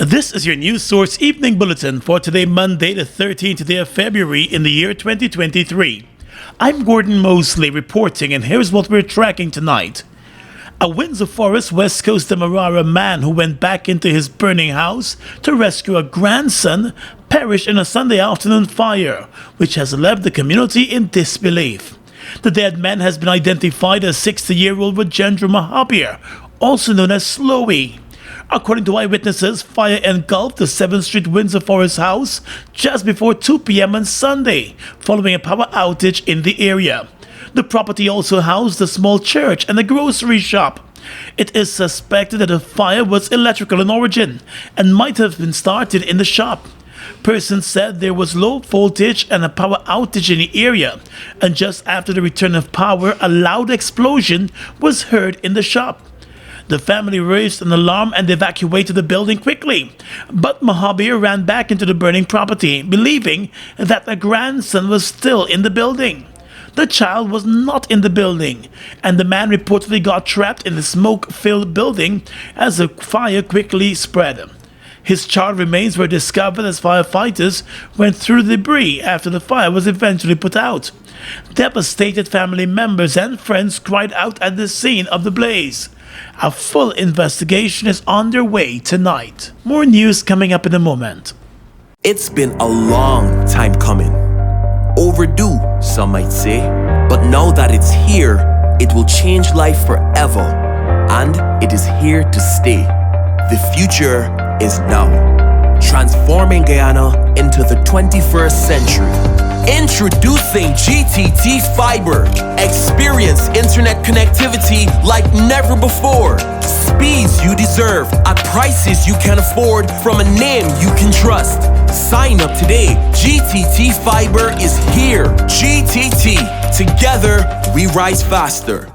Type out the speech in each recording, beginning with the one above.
This is your news source evening bulletin for today, Monday, the 13th day of February in the year 2023. I'm Gordon Mosley reporting, and here's what we're tracking tonight. A Windsor Forest, West Coast Demerara man who went back into his burning house to rescue a grandson perished in a Sunday afternoon fire, which has left the community in disbelief. The dead man has been identified as 60-year-old Rajendra Mahabir, also known as Slowy. According to eyewitnesses, fire engulfed the 7th Street Windsor Forest house just before 2 p.m. on Sunday, following a power outage in the area. The property also housed a small church and a grocery shop. It is suspected that the fire was electrical in origin and might have been started in the shop. Persons said there was low voltage and a power outage in the area, and just after the return of power, a loud explosion was heard in the shop. The family raised an alarm and evacuated the building quickly, but Mahabir ran back into the burning property, believing that the grandson was still in the building. The child was not in the building, and the man reportedly got trapped in the smoke-filled building as the fire quickly spread. His charred remains were discovered as firefighters went through the debris after the fire was eventually put out. Devastated family members and friends cried out at the scene of the blaze. A full investigation is underway tonight. More news coming up in a moment. It's been a long time coming. Overdue, some might say. But now that it's here, it will change life forever. And it is here to stay. The future is now. Transforming Guyana into the 21st century. Introducing GTT Fiber. Experience internet connectivity like never before. Speeds you deserve at prices you can afford from a name you can trust. Sign up today. GTT Fiber is here. GTT. Together, we rise faster.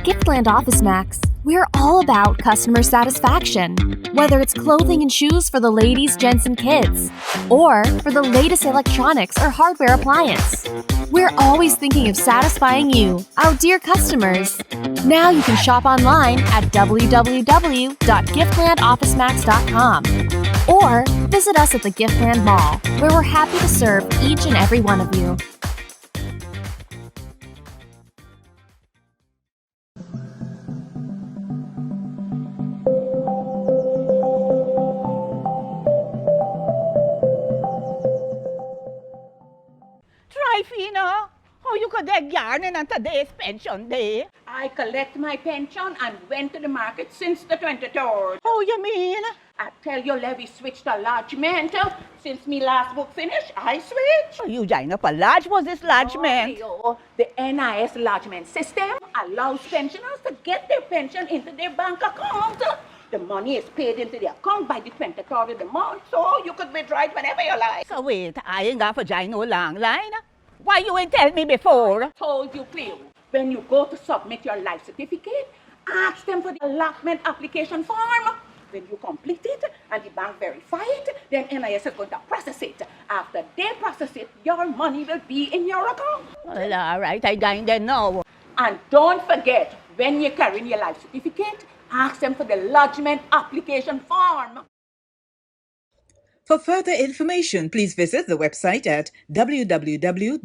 Giftland Office Max, we're all about customer satisfaction. Whether it's clothing and shoes for the ladies, gents, and kids, or for the latest electronics or hardware appliance, we're always thinking of satisfying you, our dear customers. Now you can shop online at www.giftlandofficemax.com or visit us at the Giftland Mall, where we're happy to serve each and every one of you. Fina, how you could get yarning on today's pension day? I collect my pension and went to the market since the 23rd. How you mean? I tell you, Levy switched to lodgement. Since me last book finished, I switched. Oh, you joined up a lodge? Was this lodgement? The NIS lodgement system allows pensioners to get their pension into their bank account. The money is paid into the account by the 23rd of the month, so you could withdraw it whenever you like. So wait, I ain't got to join no long line. Why you ain't tell me before? Told you clear. When you go to submit your life certificate, ask them for the allotment application form. When you complete it and the bank verify it, then NIS is going to process it. After they process it, your money will be in your account. Well, all right, I join them now. And don't forget, when you're carrying your life certificate, ask them for the lodgement application form. For further information, please visit the website at www.nis.org.gy,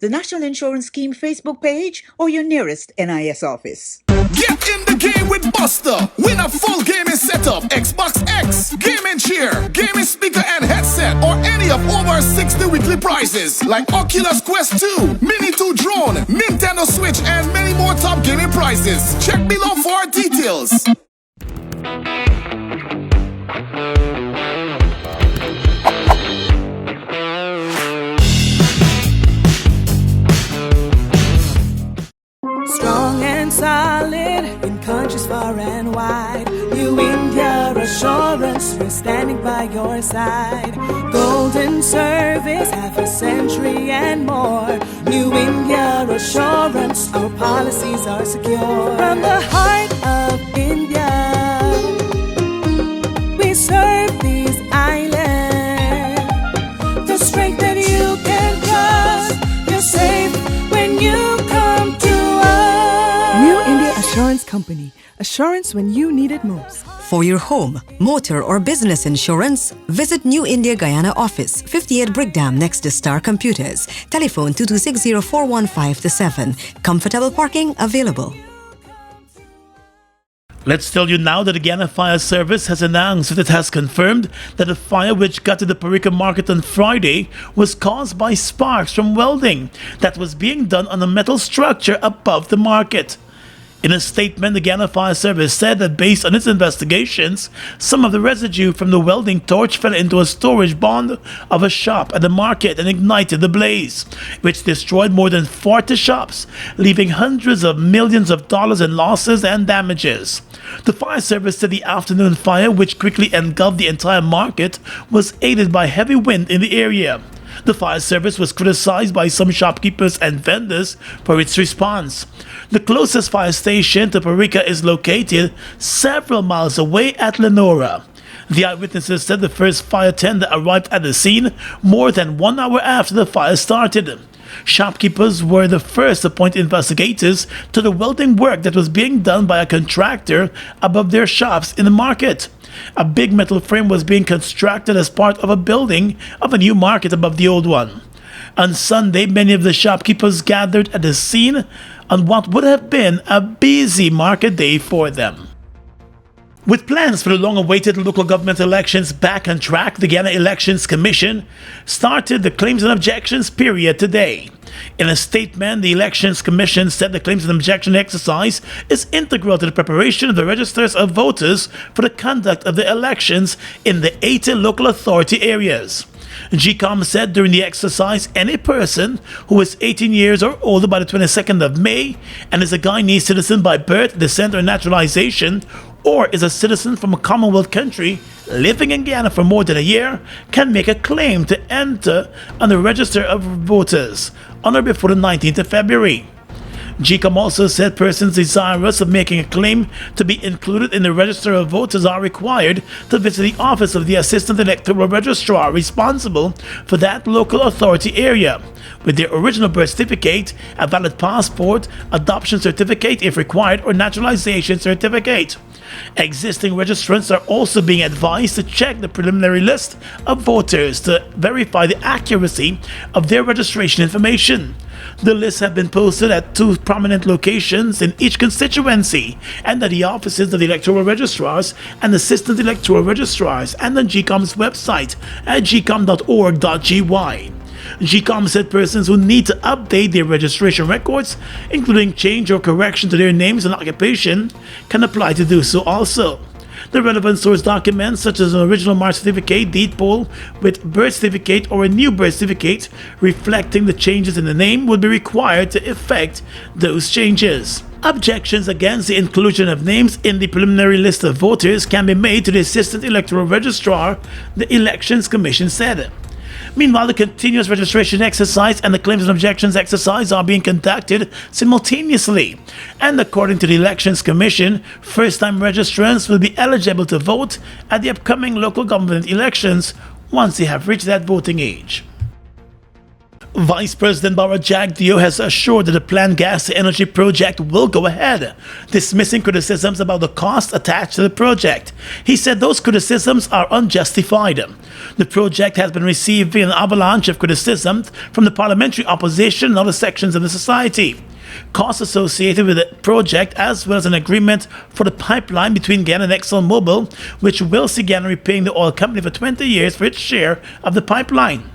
the National Insurance Scheme Facebook page, or your nearest NIS office. Get in the game with Buster. Win a full gaming setup, Xbox X, gaming chair, gaming speaker and headset, or any of over 60 weekly prizes like Oculus Quest 2, Mini 2 drone, Nintendo Switch, and many more top gaming prizes. Check below for details. Strong and solid, in countries far and wide. New India Assurance, we're standing by your side. Golden service, half a century and more. New India Assurance, our policies are secure. From the heart of India, we serve these islands. The strength that you can trust, you're safe when you come to us. New India Assurance Company. Assurance when you need it most. For your home, motor or business insurance, visit New India Guyana office, 58 Brickdam next to Star Computers. Telephone 2260-415-7. Comfortable parking available. Let's tell you now that the Guyana Fire Service has announced that it has confirmed that the fire which gutted the Parika market on Friday was caused by sparks from welding that was being done on a metal structure above the market. In a statement, the Guyana Fire Service said that based on its investigations, some of the residue from the welding torch fell into a storage bond of a shop at the market and ignited the blaze, which destroyed more than 40 shops, leaving hundreds of millions of dollars in losses and damages. The fire service said the afternoon fire, which quickly engulfed the entire market, was aided by heavy wind in the area. The fire service was criticized by some shopkeepers and vendors for its response. The closest fire station to Parika is located several miles away at Lenora. The eyewitnesses said the first fire tender arrived at the scene more than 1 hour after the fire started. Shopkeepers were the first to point investigators to the welding work that was being done by a contractor above their shops in the market. A big metal frame was being constructed as part of a building of a new market above the old one. On Sunday, many of the shopkeepers gathered at the scene on what would have been a busy market day for them. With plans for the long-awaited local government elections back on track, the Guyana Elections Commission started the Claims and Objections period today. In a statement, the Elections Commission said the claims and objection exercise is integral to the preparation of the registers of voters for the conduct of the elections in the 80 local authority areas. GCOM said during the exercise, any person who is 18 years or older by the 22nd of May and is a Guyanese citizen by birth, descent, or naturalization, or is a citizen from a Commonwealth country living in Guyana for more than a year can make a claim to enter on the register of voters on or before the 19th of February. GCOM also said persons desirous of making a claim to be included in the register of voters are required to visit the office of the Assistant Electoral Registrar responsible for that local authority area with their original birth certificate, a valid passport, adoption certificate if required, or naturalization certificate. Existing registrants are also being advised to check the preliminary list of voters to verify the accuracy of their registration information. The lists have been posted at 2 prominent locations in each constituency and at the offices of the electoral registrars and assistant electoral registrars and on GCOM's website at gcom.org.gy. GCOM said persons who need to update their registration records, including change or correction to their names and occupation, can apply to do so also. The relevant source documents, such as an original marriage certificate, deed poll with birth certificate, or a new birth certificate reflecting the changes in the name, would be required to effect those changes. Objections against the inclusion of names in the preliminary list of voters can be made to the Assistant Electoral Registrar, the Elections Commission said. Meanwhile, the continuous registration exercise and the claims and objections exercise are being conducted simultaneously. And according to the Elections Commission, first-time registrants will be eligible to vote at the upcoming local government elections once they have reached that voting age. Vice President Bara Jagdeo has assured that the planned gas-to-energy project will go ahead, dismissing criticisms about the cost attached to the project. He said those criticisms are unjustified. The project has been receiving an avalanche of criticism from the parliamentary opposition and other sections of the society. Costs associated with the project, as well as an agreement for the pipeline between Guyana and ExxonMobil, which will see Guyana repaying the oil company for 20 years for its share of the pipeline.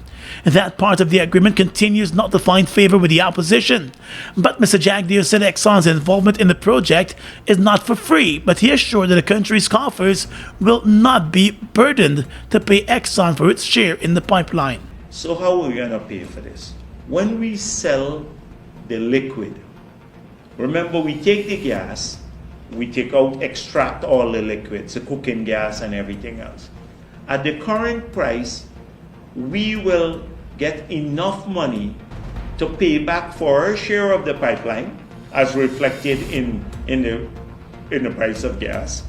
That part of the agreement continues not to find favor with the opposition. But Mr. Jagdeo said Exxon's involvement in the project is not for free, but he assured that the country's coffers will not be burdened to pay Exxon for its share in the pipeline. So how are we going to pay for this? When we sell the liquid, remember we take the gas we take out, extract all the liquids, the cooking gas and everything else. At the current price, we will get enough money to pay back for our share of the pipeline, as reflected in the price of gas.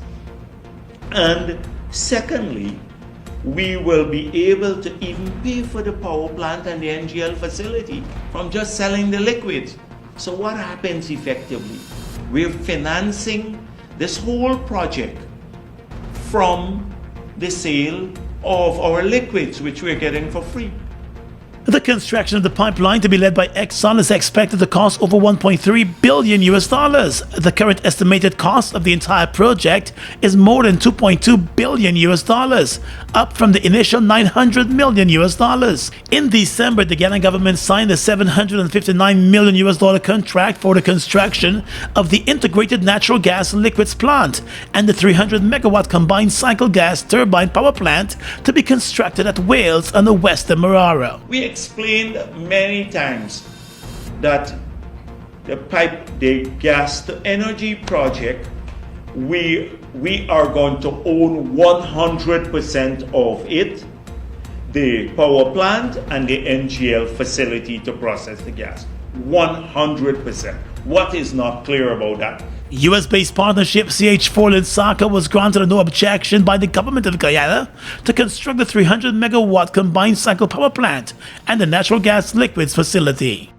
And secondly, we will be able to even pay for the power plant and the NGL facility from just selling the liquids. So what happens effectively? We're financing this whole project from the sale of our liquids, which we're getting for free. The construction of the pipeline to be led by Exxon is expected to cost over $1.3 billion. The current estimated cost of the entire project is more than $2.2 billion, up from the initial $900 million. In December, the Guyana government signed a $759 million contract for the construction of the integrated natural gas liquids plant and the 300 megawatt combined cycle gas turbine power plant to be constructed at Wales on the western Marara. We explained many times that the gas to energy project, we are going to own 100% of it, the power plant and the NGL facility to process the gas. 100%. What is not clear about that? US-based partnership CH4 Linsaka was granted a no objection by the government of Guyana to construct the 300 megawatt combined cycle power plant and the natural gas liquids facility.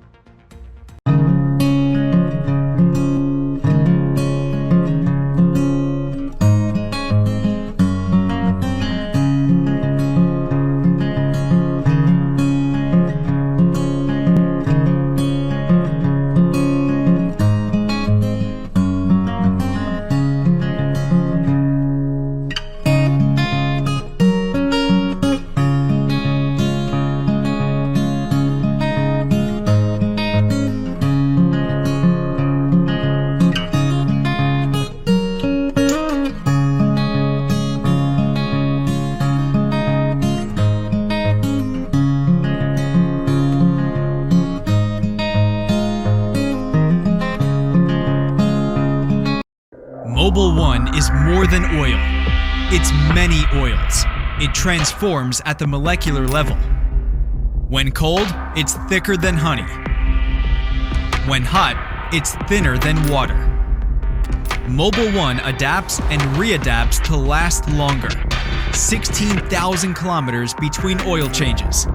Mobil 1 is more than oil. It's many oils. It transforms at the molecular level. When cold, it's thicker than honey. When hot, it's thinner than water. Mobil 1 adapts and readapts to last longer. 16,000 kilometers between oil changes.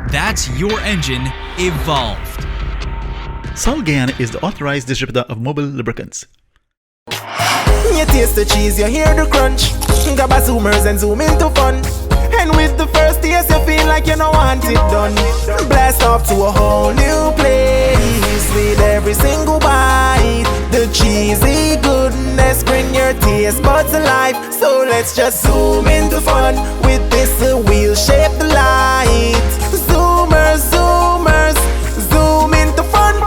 That's your engine evolved. Sol Guyana is the authorized distributor of Mobil lubricants. You taste the cheese, you hear the crunch. Grab a zoomers and zoom into fun. And with the first taste, you feel like you don't want it done. Blast off to a whole new place with every single bite. The cheesy goodness bring your taste buds alive. So let's just zoom into fun with this wheel-shaped light. Zoomers, zoomers, zoom into fun.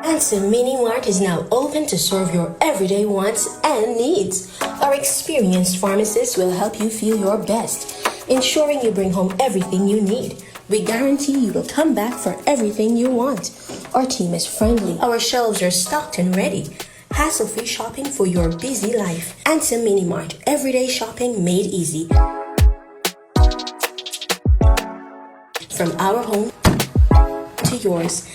Anson Mini Mart is now open to serve your everyday wants and needs. Our experienced pharmacists will help you feel your best, ensuring you bring home everything you need. We guarantee you will come back for everything you want. Our team is friendly. Our shelves are stocked and ready. Hassle-free shopping for your busy life. Anson Mini Mart, everyday shopping made easy. From our home to yours.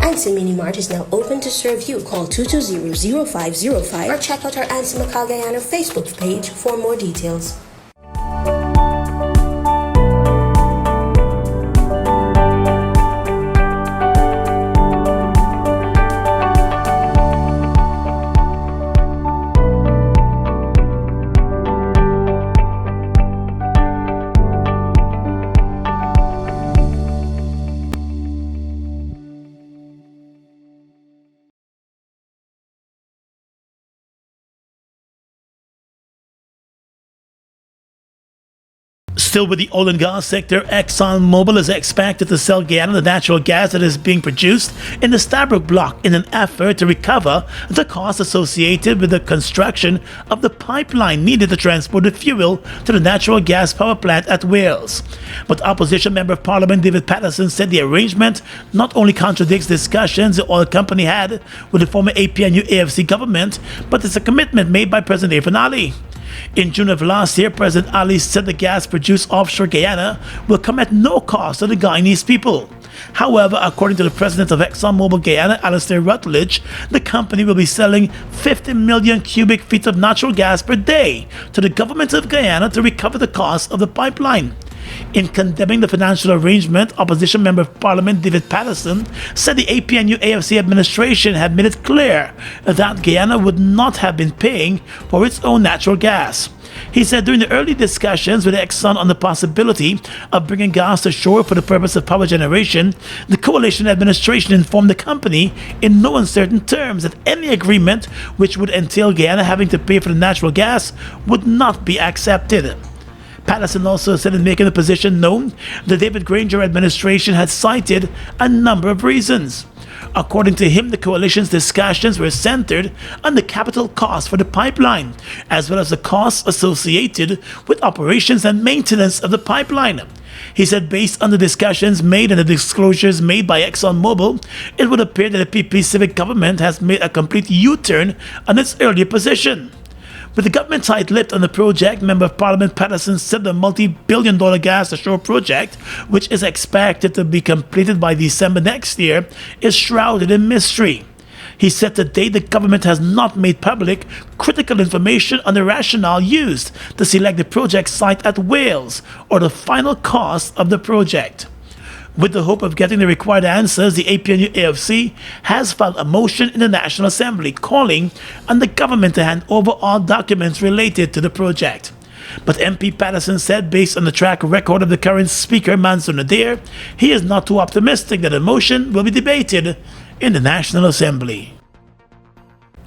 Anson Mini Mart is now open to serve you. Call 220-0505 or check out our Anson Macau Guyana Facebook page for more details. Still with the oil and gas sector, ExxonMobil is expected to sell Guyana the natural gas that is being produced in the Stabroek block in an effort to recover the costs associated with the construction of the pipeline needed to transport the fuel to the natural gas power plant at Wales. But Opposition Member of Parliament David Patterson said the arrangement not only contradicts discussions the oil company had with the former APNU AFC government, but it's a commitment made by President Irfaan Ali. In June of last year, President Ali said the gas produced offshore Guyana will come at no cost to the Guyanese people. However, according to the president of ExxonMobil Guyana, Alastair Rutledge, the company will be selling 50 million cubic feet of natural gas per day to the government of Guyana to recover the cost of the pipeline. In condemning the financial arrangement, Opposition Member of Parliament David Patterson said the APNU AFC administration had made it clear that Guyana would not have been paying for its own natural gas. He said during the early discussions with Exxon on the possibility of bringing gas to shore for the purpose of power generation, the coalition administration informed the company in no uncertain terms that any agreement which would entail Guyana having to pay for the natural gas would not be accepted. Patterson also said in making the position known, the David Granger administration had cited a number of reasons. According to him, the coalition's discussions were centered on the capital cost for the pipeline, as well as the costs associated with operations and maintenance of the pipeline. He said based on the discussions made and the disclosures made by ExxonMobil, it would appear that the PP civic government has made a complete U-turn on its earlier position. With the government tight-lipped on the project, Member of Parliament Patterson said the multi-billion-dollar gas ashore project, which is expected to be completed by December next year, is shrouded in mystery. He said today the government has not made public critical information on the rationale used to select the project site at Wales or the final cost of the project. With the hope of getting the required answers, the APNU AFC has filed a motion in the National Assembly calling on the government to hand over all documents related to the project. But MP Patterson said based on the track record of the current Speaker, Mansour Nadir, he is not too optimistic that the motion will be debated in the National Assembly.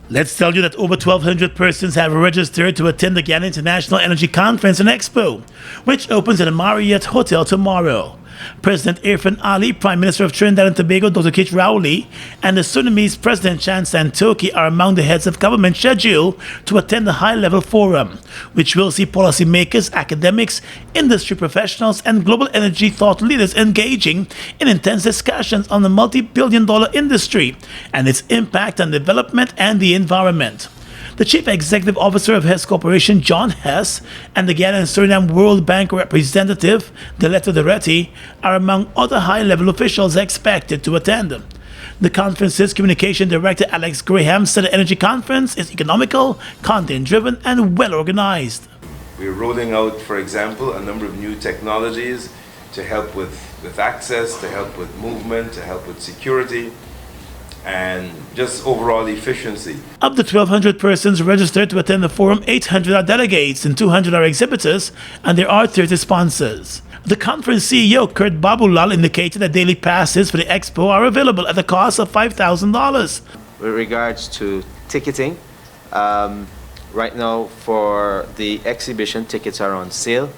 Let's tell you that over 1,200 persons have registered to attend the Guyana International Energy Conference and Expo, which opens at the Marriott Hotel tomorrow. President Irfaan Ali, Prime Minister of Trinidad and Tobago Dr. Keith Rowley, and the Sudanese President Chan Santoki are among the heads of government scheduled to attend the high-level forum, which will see policymakers, academics, industry professionals, and global energy thought leaders engaging in intense discussions on the multi-billion-dollar industry and its impact on development and the environment. The Chief Executive Officer of Hess Corporation, John Hess, and the Guyana and Suriname World Bank representative, Dileto Doretti, are among other high-level officials expected to attend. The conference's communication director, Alex Graham, said the energy conference is economical, content-driven, and well-organized. We're rolling out, for example, a number of new technologies to help with access, to help with movement, to help with security, and just overall efficiency. Of the 1,200 persons registered to attend the forum, 800 are delegates and 200 are exhibitors, and there are 30 sponsors. The conference CEO, Kurt Babulal, indicated that daily passes for the expo are available at the cost of $5,000. With regards to ticketing, right now for the exhibition, tickets are on sale.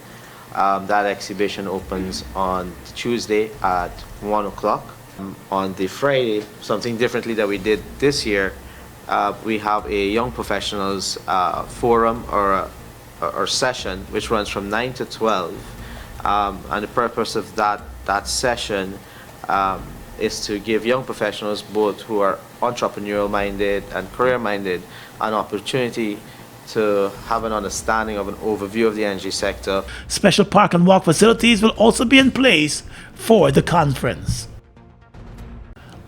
That exhibition opens on Tuesday at 1 o'clock. On the Friday, something differently that we did this year, we have a young professionals forum or session which runs from 9 to 12, and the purpose of that session is to give young professionals, both who are entrepreneurial minded and career minded, an opportunity to have an understanding of an overview of the energy sector. Special park and walk facilities will also be in place for the conference.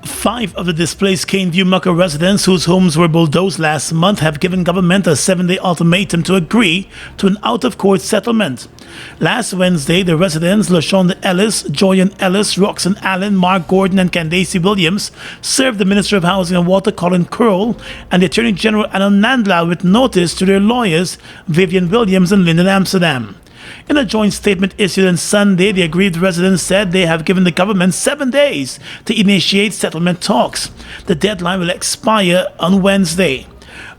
5 of the displaced Caneview Mucka residents whose homes were bulldozed last month have given government a 7-day ultimatum to agree to an out-of-court settlement. Last Wednesday, the residents LaShonda Ellis, Joyan Ellis, Roxanne Allen, Mark Gordon, and Candace Williams served the Minister of Housing and Water, Colin Curl, and the Attorney General, Anand Nandlal, with notice to their lawyers, Vivian Williams and Lyndon Amsterdam. In a joint statement issued on Sunday, the aggrieved residents said they have given the government 7 days to initiate settlement talks. The deadline will expire on Wednesday.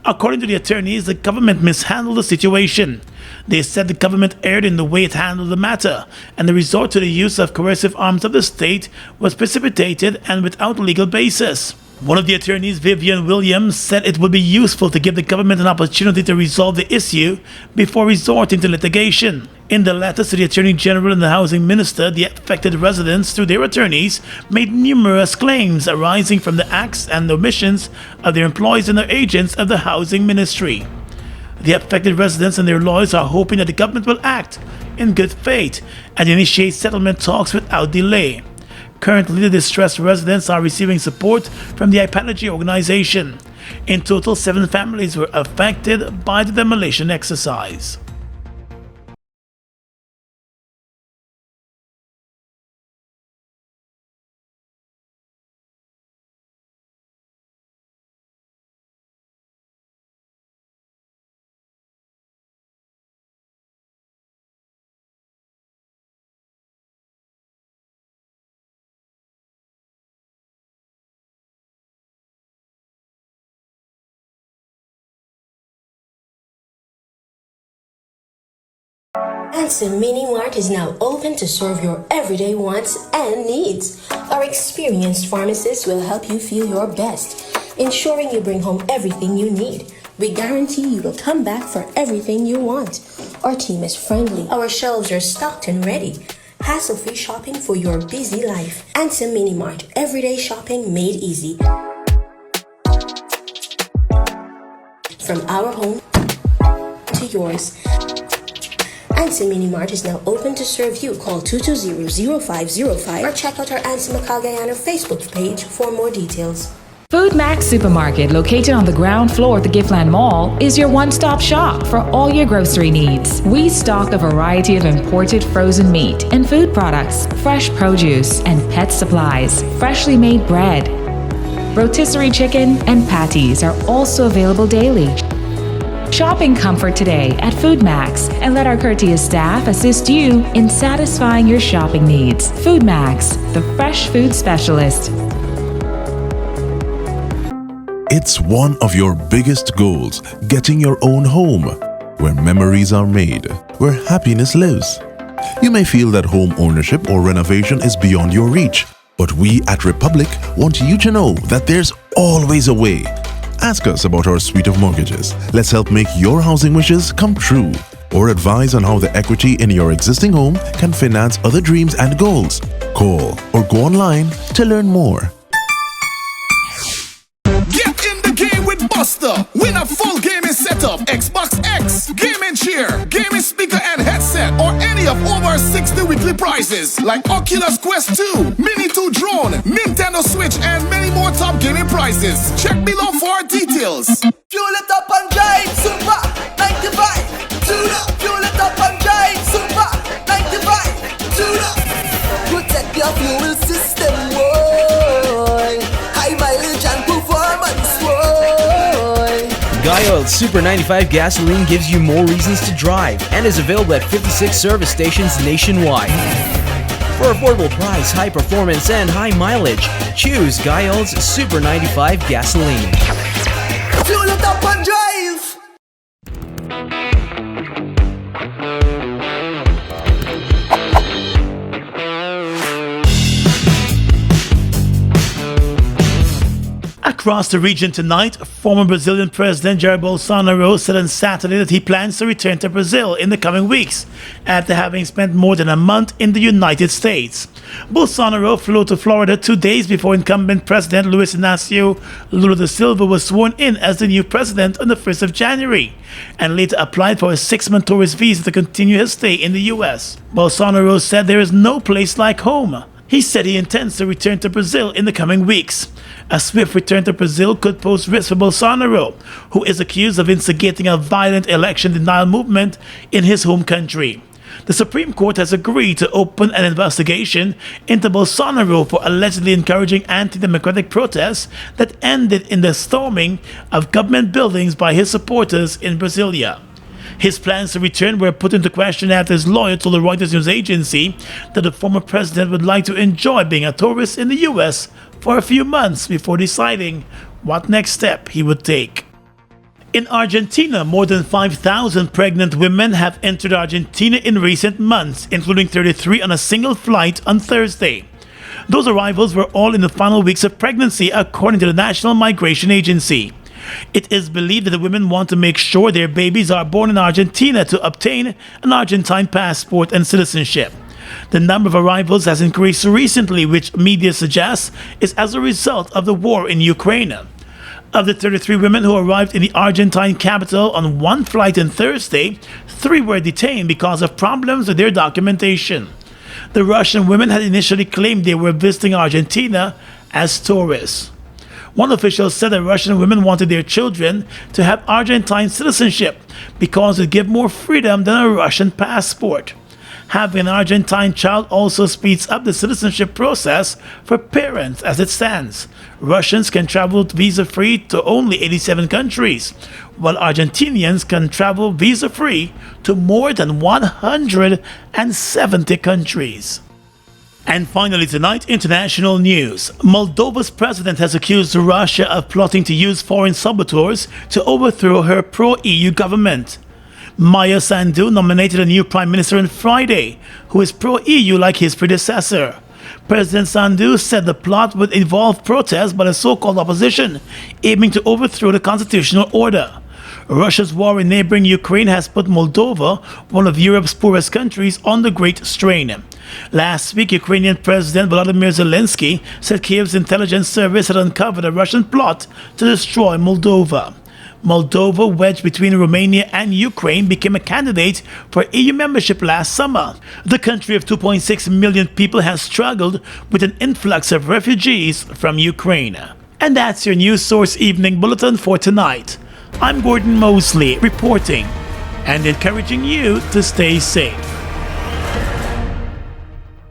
According to the attorneys, the government mishandled the situation. They said the government erred in the way it handled the matter, and the resort to the use of coercive arms of the state was precipitated and without legal basis. One of the attorneys, Vivian Williams, said it would be useful to give the government an opportunity to resolve the issue before resorting to litigation. In the letters to the Attorney General and the Housing Minister, the affected residents, through their attorneys, made numerous claims arising from the acts and omissions of their employees and their agents of the Housing Ministry. The affected residents and their lawyers are hoping that the government will act in good faith and initiate settlement talks without delay. Currently, the distressed residents are receiving support from the Ipanagy organization. In total, 7 families were affected by the demolition exercise. Anson Mini Mart is now open to serve your everyday wants and needs. Our experienced pharmacists will help you feel your best, ensuring you bring home everything you need. We guarantee you will come back for everything you want. Our team is friendly. Our shelves are stocked and ready. Hassle-free shopping for your busy life. Anson Mini Mart, everyday shopping made easy. From our home to yours. Anson Mini Mart is now open to serve you. Call 220-0505 or check out our Anson Macau Guyana Facebook page for more details. Food Max Supermarket, located on the ground floor at the Giftland Mall, is your one-stop shop for all your grocery needs. We stock a variety of imported frozen meat and food products, fresh produce, and pet supplies, freshly made bread. Rotisserie chicken and patties are also available daily. Shop in comfort today at Food Max and let our courteous staff assist you in satisfying your shopping needs. Food Max, the fresh food specialist. It's one of your biggest goals, getting your own home, where memories are made, where happiness lives. You may feel that home ownership or renovation is beyond your reach, but we at Republic want you to know that there's always a way. Ask us about our suite of mortgages. Let's help make your housing wishes come true. Or advise on how the equity in your existing home can finance other dreams and goals. Call or go online to learn more. Get in the game with Buster. Win a full gaming setup, Xbox X, gaming chair, gaming speaker and headset, or any of over 60 weekly prizes like Oculus Quest 2, Mini 2 drone, Nintendo Switch, and many more top gaming prizes. Check below for details. Fuel it up and drive, Super 95. Tune up, fuel it up and drive, Super 95. Tune up. Protect your fuel system, boy. High mileage and performance, boy. Guy Super 95 gasoline gives you more reasons to drive and is available at 56 service stations nationwide. For affordable price, high performance, and high mileage, choose Guy Super 95 gasoline. Fuel it up and drive. Across the region tonight, former Brazilian President Jair Bolsonaro said on Saturday that he plans to return to Brazil in the coming weeks after having spent more than a month in the United States. Bolsonaro flew to Florida 2 days before incumbent President Luiz Inácio Lula da Silva was sworn in as the new president on the 1st of January and later applied for a 6-month tourist visa to continue his stay in the U.S. Bolsonaro said there is no place like home. He said he intends to return to Brazil in the coming weeks. A swift return to Brazil could pose risk for Bolsonaro, who is accused of instigating a violent election denial movement in his home country. The Supreme Court has agreed to open an investigation into Bolsonaro for allegedly encouraging anti-democratic protests that ended in the storming of government buildings by his supporters in Brasilia. His plans to return were put into question after his lawyer told the Reuters news agency that the former president would like to enjoy being a tourist in the U.S. for a few months before deciding what next step he would take. In Argentina, more than 5,000 pregnant women have entered Argentina in recent months, including 33 on a single flight on Thursday. Those arrivals were all in the final weeks of pregnancy, according to the National Migration Agency. It is believed that the women want to make sure their babies are born in Argentina to obtain an Argentine passport and citizenship. The number of arrivals has increased recently, which media suggests is as a result of the war in Ukraine. Of the 33 women who arrived in the Argentine capital on one flight on Thursday, 3 were detained because of problems with their documentation. The Russian women had initially claimed they were visiting Argentina as tourists. One official said that Russian women wanted their children to have Argentine citizenship because it gives more freedom than a Russian passport. Having an Argentine child also speeds up the citizenship process for parents as it stands. Russians can travel visa-free to only 87 countries, while Argentinians can travel visa-free to more than 170 countries. And finally tonight, international news. Moldova's president has accused Russia of plotting to use foreign saboteurs to overthrow her pro-EU government. Maia Sandu nominated a new prime minister on Friday, who is pro-EU like his predecessor. President Sandu said the plot would involve protests by the so-called opposition, aiming to overthrow the constitutional order. Russia's war in neighboring Ukraine has put Moldova, one of Europe's poorest countries, on the great strain. Last week, Ukrainian President Volodymyr Zelensky said Kiev's intelligence service had uncovered a Russian plot to destroy Moldova. Moldova, wedged between Romania and Ukraine, became a candidate for EU membership last summer. The country of 2.6 million people has struggled with an influx of refugees from Ukraine. And that's your News Source Evening Bulletin for tonight. I'm Gordon Mosley, reporting and encouraging you to stay safe.